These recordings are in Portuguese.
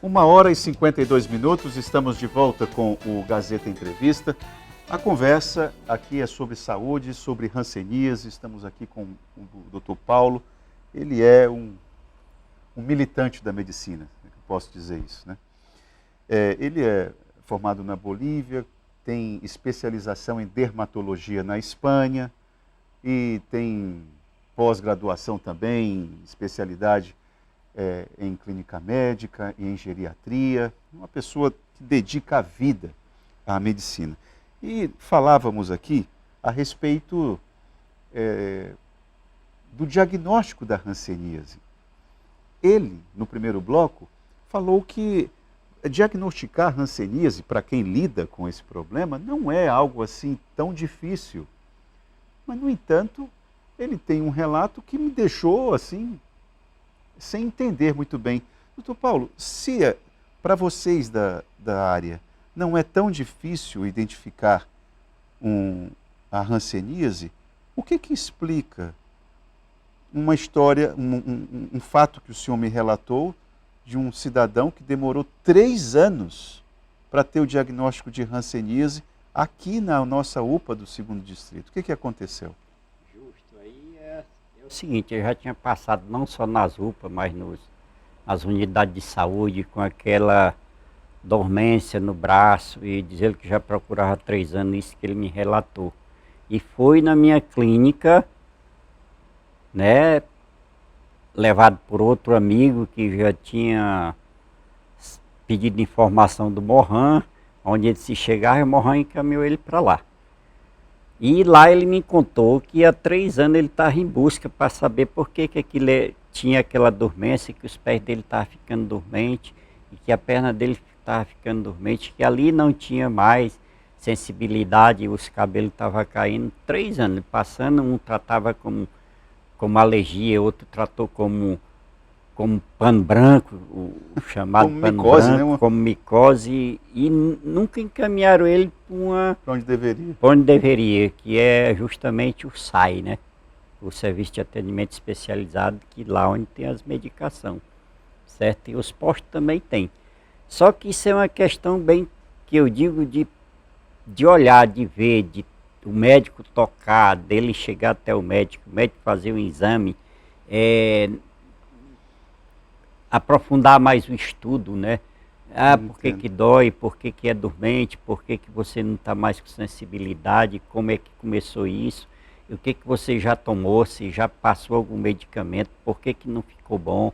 1h52, estamos de volta com o Gazeta Entrevista. A conversa aqui é sobre saúde, sobre hanseníase. Estamos aqui com o Dr. Paulo. Ele é um militante da medicina, posso dizer isso, né? Ele é formado na Bolívia, tem especialização em dermatologia na Espanha e tem pós-graduação também, especialidade em clínica médica e em geriatria. Uma pessoa que dedica a vida à medicina. E falávamos aqui a respeito do diagnóstico da hanseníase. Ele, no primeiro bloco, falou que diagnosticar hanseníase, para quem lida com esse problema, não é algo assim tão difícil. Mas, no entanto, ele tem um relato que me deixou assim, sem entender muito bem. Doutor Paulo, se para vocês da área não é tão difícil identificar a hanseníase, o que explica uma história, um fato que o senhor me relatou de um cidadão que demorou 3 anos para ter o diagnóstico de hanseníase aqui na nossa UPA do 2º Distrito? O que aconteceu? Justo, aí é o seguinte, eu já tinha passado não só nas UPA, mas nas unidades de saúde com aquela dormência no braço e dizer que já procurava 3 anos, isso que ele me relatou. E foi na minha clínica, né, levado por outro amigo que já tinha pedido informação do Morran, onde ele se chegava, o Morran encaminhou ele para lá. E lá ele me contou que há 3 anos ele estava em busca para saber por que aquilo tinha aquela dormência, que os pés dele estavam ficando dormentes e que a perna dele estava ficando dormente, que ali não tinha mais sensibilidade, os cabelos estavam caindo. 3 anos passando, um tratava como alergia, outro tratou como pano branco, o chamado como pano micose, branco, né? como micose, e nunca encaminharam ele para onde deveria. Para onde deveria, que é justamente o SAI, né? O Serviço de Atendimento Especializado, que lá onde tem as medicações, certo? E os postos também tem. Só que isso é uma questão bem, que eu digo, de olhar, de ver, de o médico tocar, dele chegar até o médico fazer um exame, aprofundar mais o estudo, né? Por que dói, por que é dormente, por que você não está mais com sensibilidade, como é que começou isso, o que você já tomou, se já passou algum medicamento, por que não ficou bom.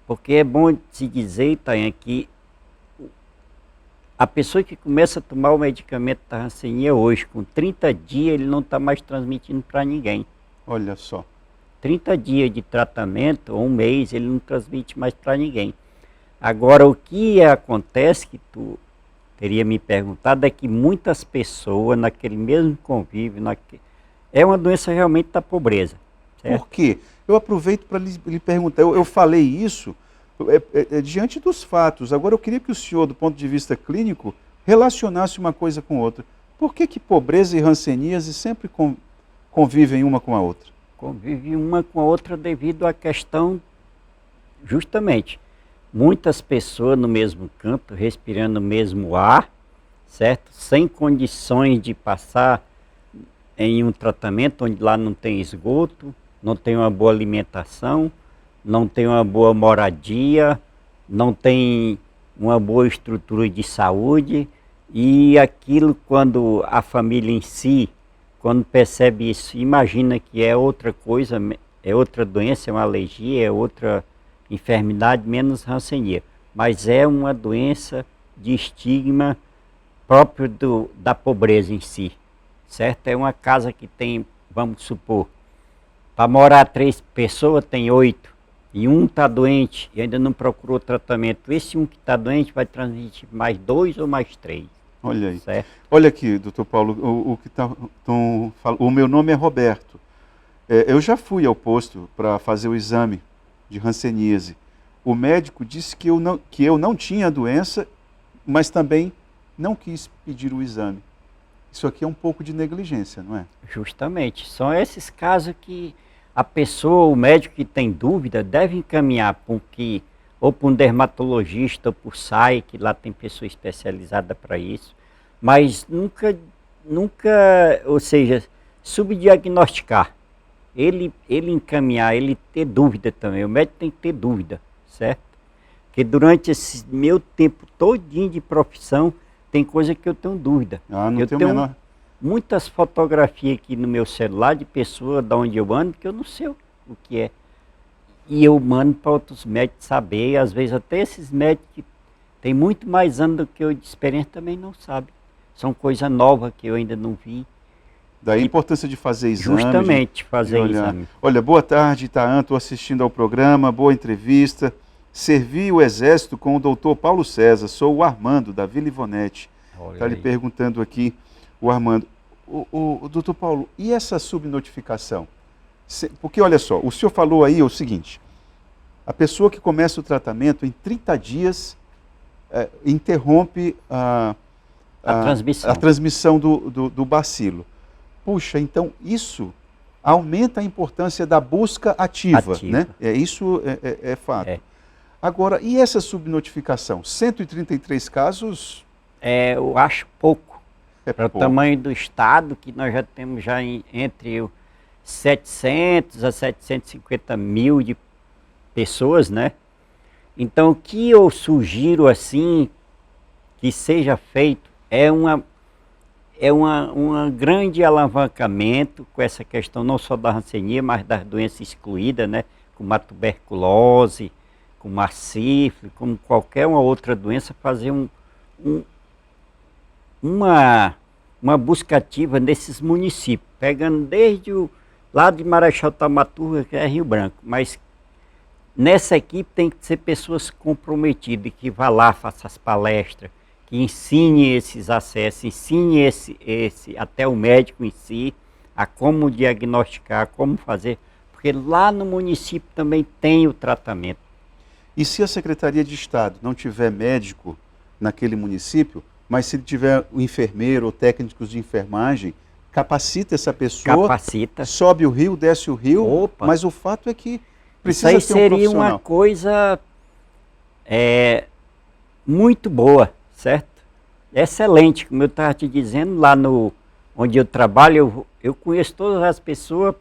Porque é bom se dizer, Tainha, que a pessoa que começa a tomar o medicamento da hanseníase hoje, com 30 dias, ele não está mais transmitindo para ninguém. Olha só. 30 dias de tratamento, ou 1 mês, ele não transmite mais para ninguém. Agora, o que acontece, que tu teria me perguntado, é que muitas pessoas, naquele mesmo convívio, é uma doença realmente da pobreza. Certo? Por quê? Eu aproveito para lhe perguntar, eu falei isso diante dos fatos. Agora eu queria que o senhor, do ponto de vista clínico, relacionasse uma coisa com outra. Por que pobreza e hanseníase sempre convivem uma com a outra? Convivem uma com a outra devido à questão, justamente, muitas pessoas no mesmo campo, respirando o mesmo ar, certo? Sem condições de passar em um tratamento onde lá não tem esgoto, não tem uma boa alimentação, não tem uma boa moradia, não tem uma boa estrutura de saúde, e aquilo, quando a família em si, quando percebe isso, imagina que é outra coisa, é outra doença, é uma alergia, é outra enfermidade, menos hanseníase, mas é uma doença de estigma próprio da pobreza em si, certo? É uma casa que tem, vamos supor, para morar 3 pessoas tem 8, e um está doente e ainda não procurou tratamento. Esse um que está doente vai transmitir mais 2 ou mais 3. Olha aí. Certo? Olha aqui, doutor Paulo, o meu nome é Roberto. Eu já fui ao posto para fazer o exame de hanseníase. O médico disse que eu não tinha a doença, mas também não quis pedir o exame. Isso aqui é um pouco de negligência, não é? Justamente. São esses casos que a pessoa, o médico que tem dúvida, deve encaminhar, porque ou para um dermatologista, ou para o SAI, que lá tem pessoa especializada para isso. Mas nunca, ou seja, subdiagnosticar. Ele encaminhar, ele ter dúvida também. O médico tem que ter dúvida, certo? Porque durante esse meu tempo todinho de profissão, tem coisa que eu tenho dúvida. Não Eu tenho tenho menor. muitas fotografias aqui no meu celular de pessoa da onde eu ando, que eu não sei o que é. E eu mando para outros médicos saber, e às vezes até esses médicos que têm muito mais anos do que eu de experiência também não sabem. São coisas novas que eu ainda não vi. Daí a E importância de fazer exame. justamente de fazer olhar. exame. Olha, boa tarde, Itaã, estou assistindo ao programa, boa entrevista. Servi o Exército com o doutor Paulo César, sou o Armando, da Vila Ivonete. Está lhe perguntando aqui, o Armando. O doutor Paulo, e essa subnotificação? Porque olha só, o senhor falou aí o seguinte, a pessoa que começa o tratamento em 30 dias interrompe transmissão. a transmissão do bacilo. Puxa, então isso aumenta a importância da busca ativa. Né? Isso é fato. É. Agora, e essa subnotificação? 133 casos? Eu acho pouco. Para o pouco. tamanho do estado, que nós já temos já entre 700 a 750 mil de pessoas, né? Então, o que eu sugiro assim, que seja feito, é um grande alavancamento com essa questão não só da rancenia, mas das doenças excluídas, né? Como a tuberculose, como a sífilis, como qualquer uma outra doença, fazer uma busca ativa nesses municípios, pegando desde o lado de Marechal Taumaturga, que é Rio Branco, mas nessa equipe tem que ser pessoas comprometidas, que vá lá, faça as palestras, que ensine esses acessos, ensine até o médico em si, a como diagnosticar, como fazer, porque lá no município também tem o tratamento. E se a Secretaria de Estado não tiver médico naquele município, mas se tiver o enfermeiro ou técnicos de enfermagem, capacita essa pessoa, capacita, sobe o rio, desce o rio, Opa. Mas o fato é que precisa isso aí ter um profissional. Seria uma coisa muito boa, certo? Excelente, como eu estava te dizendo, lá onde eu trabalho, eu conheço todas as pessoas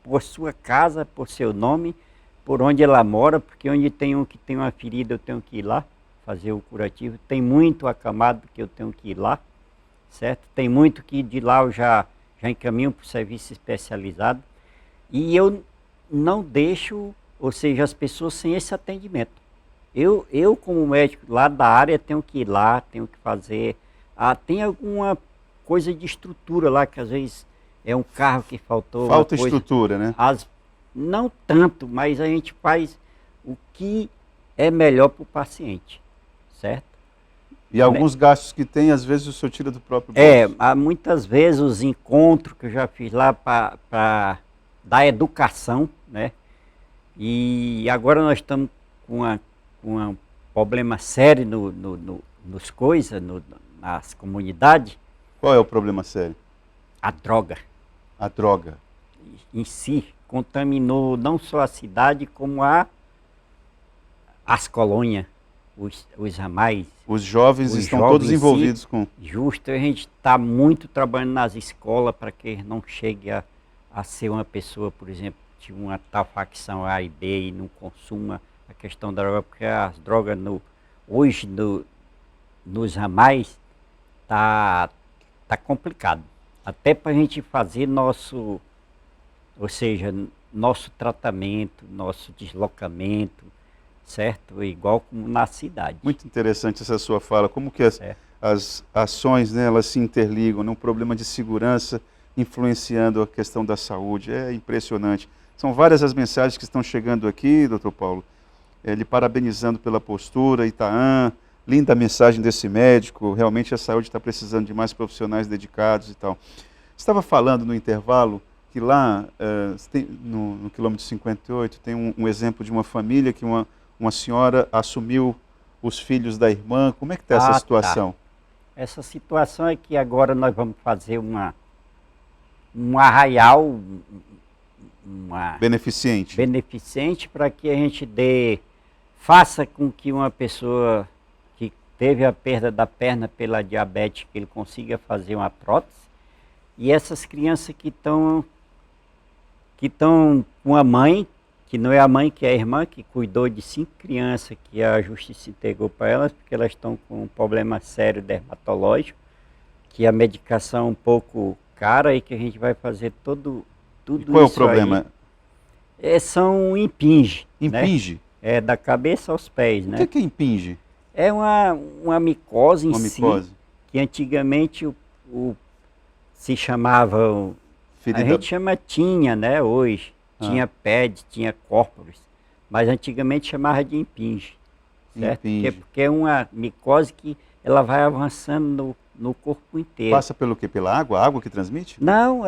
por sua casa, por seu nome, por onde ela mora, porque onde tem um que tem uma ferida eu tenho que ir lá fazer o curativo. Tem muito acamado que eu tenho que ir lá, certo? Tem muito que de lá eu já encaminho para o serviço especializado. E eu não deixo, ou seja, as pessoas sem esse atendimento. Eu como médico lá da área tenho que ir lá, tenho que fazer. Tem alguma coisa de estrutura lá, que às vezes é um carro que faltou. Falta estrutura, né? Não tanto, mas a gente faz o que é melhor para o paciente, certo? E alguns gastos que tem, às vezes o senhor tira do próprio bolso. Há muitas vezes os encontros que eu já fiz lá para dar educação, né? E agora nós estamos com um problema sério nos coisas, nas comunidades. Qual é o problema sério? A droga. A droga. Em si, contaminou não só a cidade, como as colônias, os ramais. Os jovens estão todos envolvidos com... Justo, a gente está muito trabalhando nas escolas para que não chegue a ser uma pessoa, por exemplo, de uma tal facção A e B e não consuma a questão da droga, porque as drogas hoje nos ramais tá complicado. Até para a gente fazer nosso tratamento, nosso deslocamento, certo? Igual como na cidade. Muito interessante essa sua fala, como que as ações, né, elas se interligam num problema de segurança, influenciando a questão da saúde. É impressionante. São várias as mensagens que estão chegando aqui, doutor Paulo, lhe parabenizando pela postura, Itaã, linda a mensagem desse médico, realmente a saúde está precisando de mais profissionais dedicados e tal. Estava falando no intervalo que lá, no quilômetro 58, tem um exemplo de uma família que uma senhora assumiu os filhos da irmã. Como é que está essa situação? Tá. Essa situação é que agora nós vamos fazer um arraial, beneficente para que a gente dê faça com que uma pessoa que teve a perda da perna pela diabetes, que ele consiga fazer uma prótese, e essas crianças que estão com a mãe, que não é a mãe, que é a irmã, que cuidou de 5 crianças que a justiça entregou para elas, porque elas estão com um problema sério dermatológico, que a medicação é um pouco cara e que a gente vai fazer tudo E qual é o isso problema? aí. São impinge, Impinge? né? É da cabeça aos pés, O né? que é impinge? É uma micose em Uma si, micose? que antigamente se chamava, a Ferida? gente chama tinha, né, hoje. Ah. Tinha PED, tinha córporis, mas antigamente chamava de impinge, certo? Impinge. Porque é uma micose que ela vai avançando no corpo inteiro. Passa pelo quê? Pela água? A água que transmite? Não,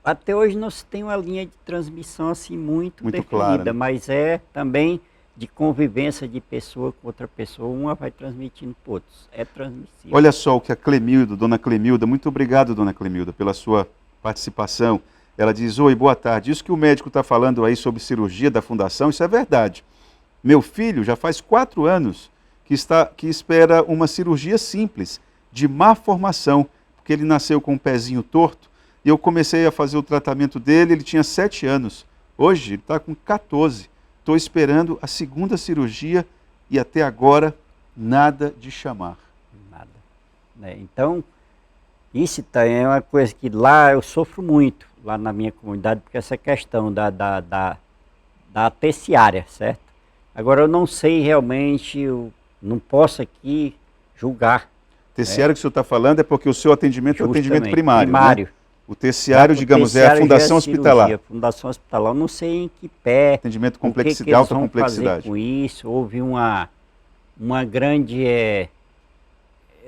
até hoje não se tem uma linha de transmissão assim muito definida, clara, né? mas é também de convivência de pessoa com outra pessoa, uma vai transmitindo para outros, é transmissível. Olha só o que a Clemilda, dona Clemilda, muito obrigado, dona Clemilda, pela sua participação. Ela diz: oi, boa tarde. Isso que o médico está falando aí sobre cirurgia da fundação, isso é verdade. Meu filho já faz 4 anos que espera uma cirurgia simples, de má formação, porque ele nasceu com um pezinho torto, e eu comecei a fazer o tratamento dele, ele tinha 7 anos. Hoje ele está com 14. Estou esperando a 2ª cirurgia e até agora nada de chamar. Nada, né? Então, isso é uma coisa que lá eu sofro muito, lá na minha comunidade, porque essa questão da terciária, certo? Agora eu não sei realmente, eu não posso aqui julgar. Terciário que o senhor está falando é porque o seu atendimento é o atendimento Justamente, primário. primário. Né? O terciário, O digamos, é a terciário já fundação hospitalar. cirurgia, fundação hospitalar, eu não sei em que pé, Atendimento o que de eles alta vão complexidade. fazer com isso. Houve uma grande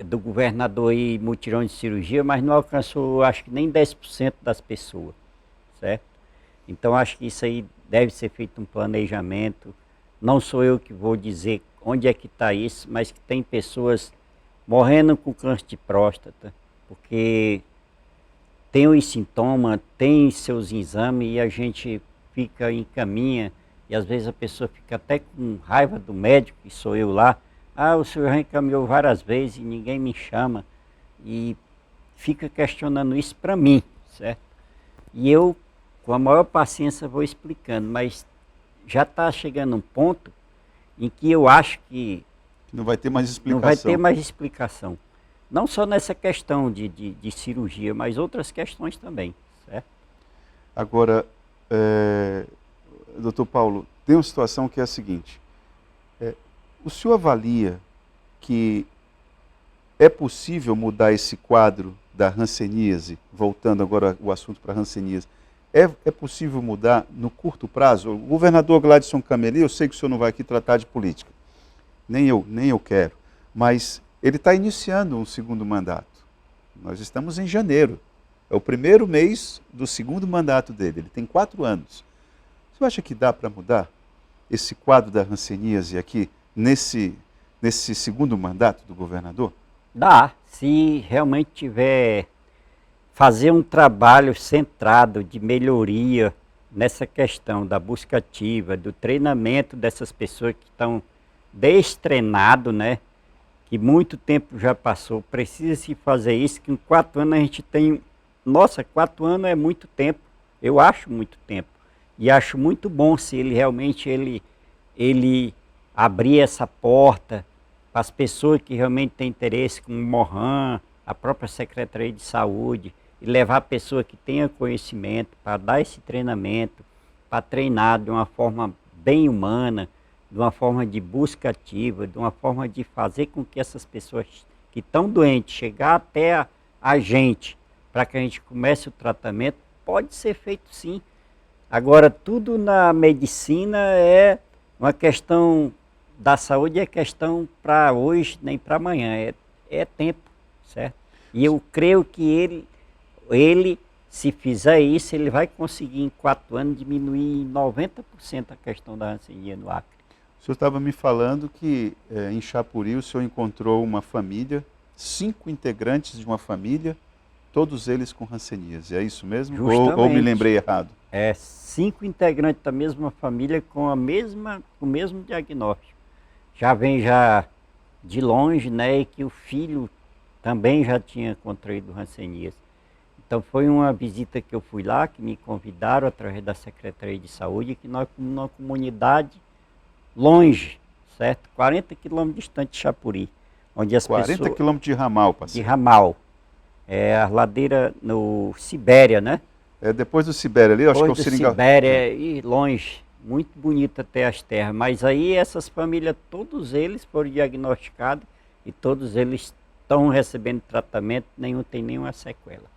do governador aí, mutirão de cirurgia, mas não alcançou, acho que nem 10% das pessoas, certo? Então acho que isso aí deve ser feito um planejamento. Não sou eu que vou dizer onde é que está isso, mas que tem pessoas morrendo com câncer de próstata, porque tem os sintomas, tem seus exames e a gente encaminha, e às vezes a pessoa fica até com raiva do médico, que sou eu lá. Ah, o senhor já encaminhou várias vezes e ninguém me chama, e fica questionando isso para mim, certo? E eu, com a maior paciência, vou explicando, mas já está chegando um ponto em que eu acho que Não vai ter mais explicação. não vai ter mais explicação. Não só nessa questão de cirurgia, mas outras questões também, certo? Agora, doutor Paulo, tem uma situação que é a seguinte. O senhor avalia que é possível mudar esse quadro da hanseníase, voltando agora o assunto para a hanseníase, é possível mudar no curto prazo? O governador Gladson Cameli, eu sei que o senhor não vai aqui tratar de política, nem eu quero, mas ele está iniciando um 2º mandato. Nós estamos em janeiro, é o primeiro mês do 2º mandato dele, ele tem 4 anos. Você acha que dá para mudar esse quadro da hanseníase aqui, nesse 2º mandato do governador? Dá, se realmente tiver fazer um trabalho centrado de melhoria nessa questão da busca ativa, do treinamento dessas pessoas que estão destreinadas, né? Que muito tempo já passou, precisa se fazer isso, que em 4 anos a gente tem... Nossa, 4 anos é muito tempo, eu acho muito tempo. E acho muito bom se ele realmente ele abrir essa porta para as pessoas que realmente têm interesse, como o Mohan, a própria Secretaria de Saúde, e levar a pessoa que tenha conhecimento para dar esse treinamento, para treinar de uma forma bem humana, de uma forma de busca ativa, de uma forma de fazer com que essas pessoas que estão doentes chegar até a gente, para que a gente comece o tratamento, pode ser feito sim. Agora, tudo na medicina é uma questão da saúde, é questão para hoje nem para amanhã, é tempo, certo? E eu creio que ele, se fizer isso, ele vai conseguir em 4 anos diminuir em 90% a questão da hanseníase no Acre. O senhor estava me falando que em Chapuri o senhor encontrou uma família, 5 integrantes de uma família, todos eles com hanseníase, é isso mesmo? Ou me lembrei errado? 5 integrantes da mesma família com o mesmo diagnóstico. Já vem já de longe, né, e que o filho também já tinha contraído hanseníase. Então foi uma visita que eu fui lá, que me convidaram através da Secretaria de Saúde, que nós numa comunidade longe, certo? 40 quilômetros distante de Chapuri, onde as 40 pessoas... quilômetros de ramal, De parceiro. ramal. É a ladeira no Sibéria, né? É depois do Sibéria ali, eu acho que é o Depois do Seringal. Sibéria e longe, muito bonito até as terras. Mas aí essas famílias, todos eles foram diagnosticados e todos eles estão recebendo tratamento, nenhum tem nenhuma sequela.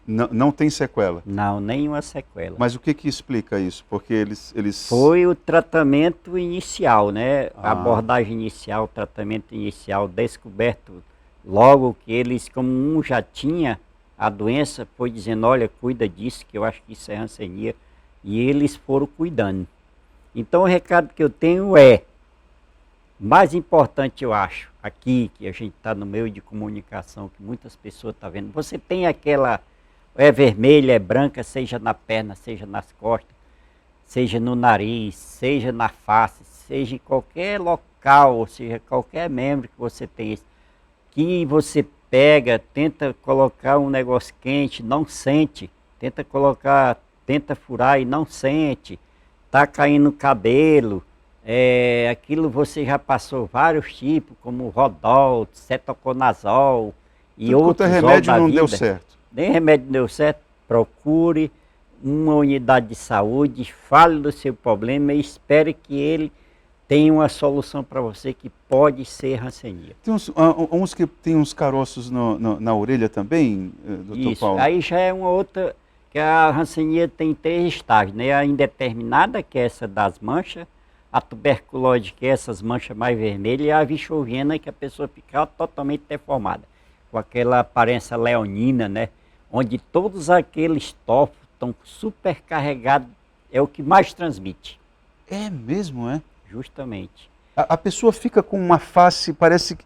Não tem sequela. Não, nenhuma sequela. Mas o que explica isso? Porque eles... Foi o tratamento inicial, né? A Ah. abordagem inicial, o tratamento inicial, descoberto logo que eles, como um já tinha a doença, foi dizendo, olha, cuida disso, que eu acho que isso é hanseníase, e eles foram cuidando. Então o recado que eu tenho é, mais importante eu acho, aqui, que a gente está no meio de comunicação, que muitas pessoas estão vendo, você tem aquela, é vermelha, é branca, seja na perna, seja nas costas, seja no nariz, seja na face, seja em qualquer local, ou seja, qualquer membro que você tenha, que você pega, tenta colocar um negócio quente, não sente, tenta colocar, tenta furar e não sente, tá caindo cabelo, aquilo você já passou vários tipos, como Rodol, Cetoconazol e Tudo quanto é outros remédio da não vida. deu certo. Nem remédio deu certo, procure uma unidade de saúde, fale do seu problema e espere que ele tenha uma solução para você que pode ser hanseníase. Tem uns que tem uns caroços na orelha também, doutor Isso, Paulo? aí já é uma outra, que a hanseníase tem 3 estágios, né? A indeterminada, que é essa das manchas, a tuberculose, que é essas manchas mais vermelhas, e a vichoviana, que a pessoa fica totalmente deformada, com aquela aparência leonina, né? Onde todos aqueles tofos estão supercarregados, é o que mais transmite. É mesmo, é? Justamente. A pessoa fica com uma face, parece que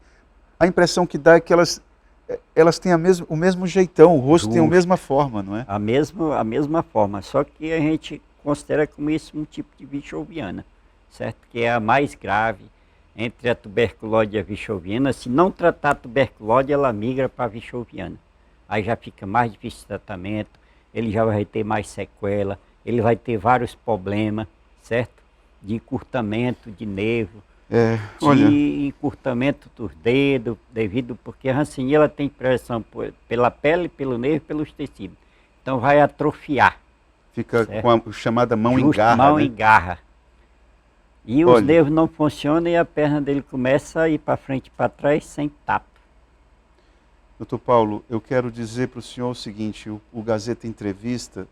a impressão que dá é que elas têm o mesmo jeitão, o rosto tem a mesma forma, não é? A mesma forma, só que a gente considera como isso um tipo de vichoviana, certo? Que é a mais grave entre a tuberculose e a vichoviana. Se não tratar a tuberculose, ela migra para a vichoviana. Aí já fica mais difícil o tratamento, ele já vai ter mais sequela, ele vai ter vários problemas, certo? De encurtamento de nervo, Olha, de encurtamento dos dedos, porque a hanseníase ela tem pressão pela pele, pelo nervo e pelos tecidos. Então vai atrofiar. fica certo? com a chamada mão em garra, Mão né? em garra. E os nervos não funcionam e a perna dele começa a ir para frente e para trás sem tato. Doutor Paulo, eu quero dizer para o senhor o seguinte, o Gazeta Entrevista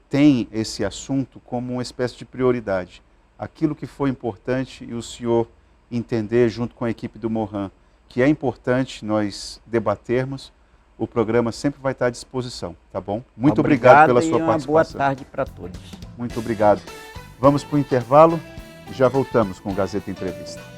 tem esse assunto como uma espécie de prioridade. Aquilo que foi importante e o senhor entender junto com a equipe do Mohan, que é importante nós debatermos, o programa sempre vai estar à disposição, tá bom? Muito obrigado pela sua participação. Boa tarde para todos. Muito obrigado. Vamos para o intervalo e já voltamos com o Gazeta Entrevista.